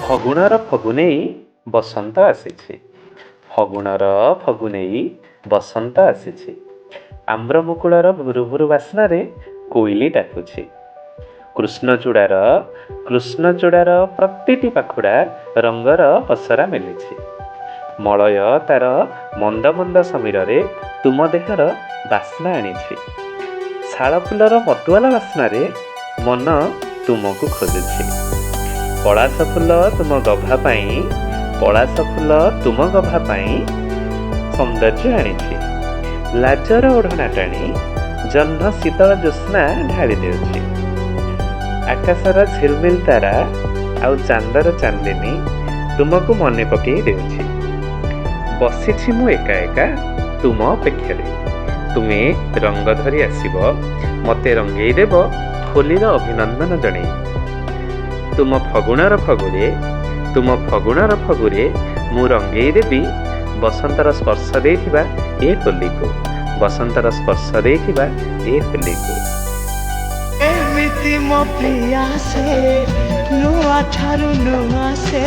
ଫଗୁଣର ଫଗୁନେଇ ବସନ୍ତ ଆସିଛି। ଫଗୁଣର ଫଗୁନେଇ ବସନ୍ତ ଆସିଛି। ଆମ୍ରମୁକୁଳର ଭୁରୁଭୁରୁ ବାସ୍ନାରେ କୋଇଲି ଡାକୁଛି। କୃଷ୍ଣଚୂଡ଼ାର ପ୍ରତିଟି ପାଖୁଡ଼ା ରଙ୍ଗର ପସରା ମେଲିଛି। ମଳୟ ତାର ମନ୍ଦ ମନ୍ଦ ସମୀରରେ ତୁମ ଦେହର ବାସ୍ନା ଆଣିଛି। ଶାଳଫୁଲର ମଧୁଆଲା ବାସ୍ନାରେ ମନ ତୁମକୁ ଖୋଜୁଛି। ପଳାଶ ଫୁଲ ତୁମ ଗଭା ପାଇଁ ସୌନ୍ଦର୍ଯ୍ୟ ଆଣିଛି। ଲାଜର ଓଢ଼ଣା ଟାଣି ଜହ୍ନ ଶୀତଳ ଜ୍ୟୋତ୍ସ୍ନା ଢାଳି ଦେଉଛି। ଆକାଶର ଝିଲମିଲ ତାରା ଆଉ ଚାନ୍ଦର ଚାନ୍ଦିନୀ ତୁମକୁ ମନେ ପକେଇ ଦେଉଛି। ବସିଛି ମୁଁ ଏକା ଏକା ତୁମ ଅପେକ୍ଷାରେ। ତୁମେ ରଙ୍ଗ ଧରି ଆସିବ, ମତେ ରଙ୍ଗେଇ ଦେବ ହୋଲିର ଅଭିନନ୍ଦନ ଜଣେଇ। ତୁମ ଫଗୁଣର ଫଗୁରେ ମୁଁ ରଙ୍ଗେଇ ଦେବି ବସନ୍ତର ସ୍ପର୍ଶ ଦେଇଥିବା ଏ ହୋଲିକୁ। ଏମିତି ମୋ ପ୍ରିୟା ସେ ନୂଆ ଠାରୁ ନୂଆ ସେ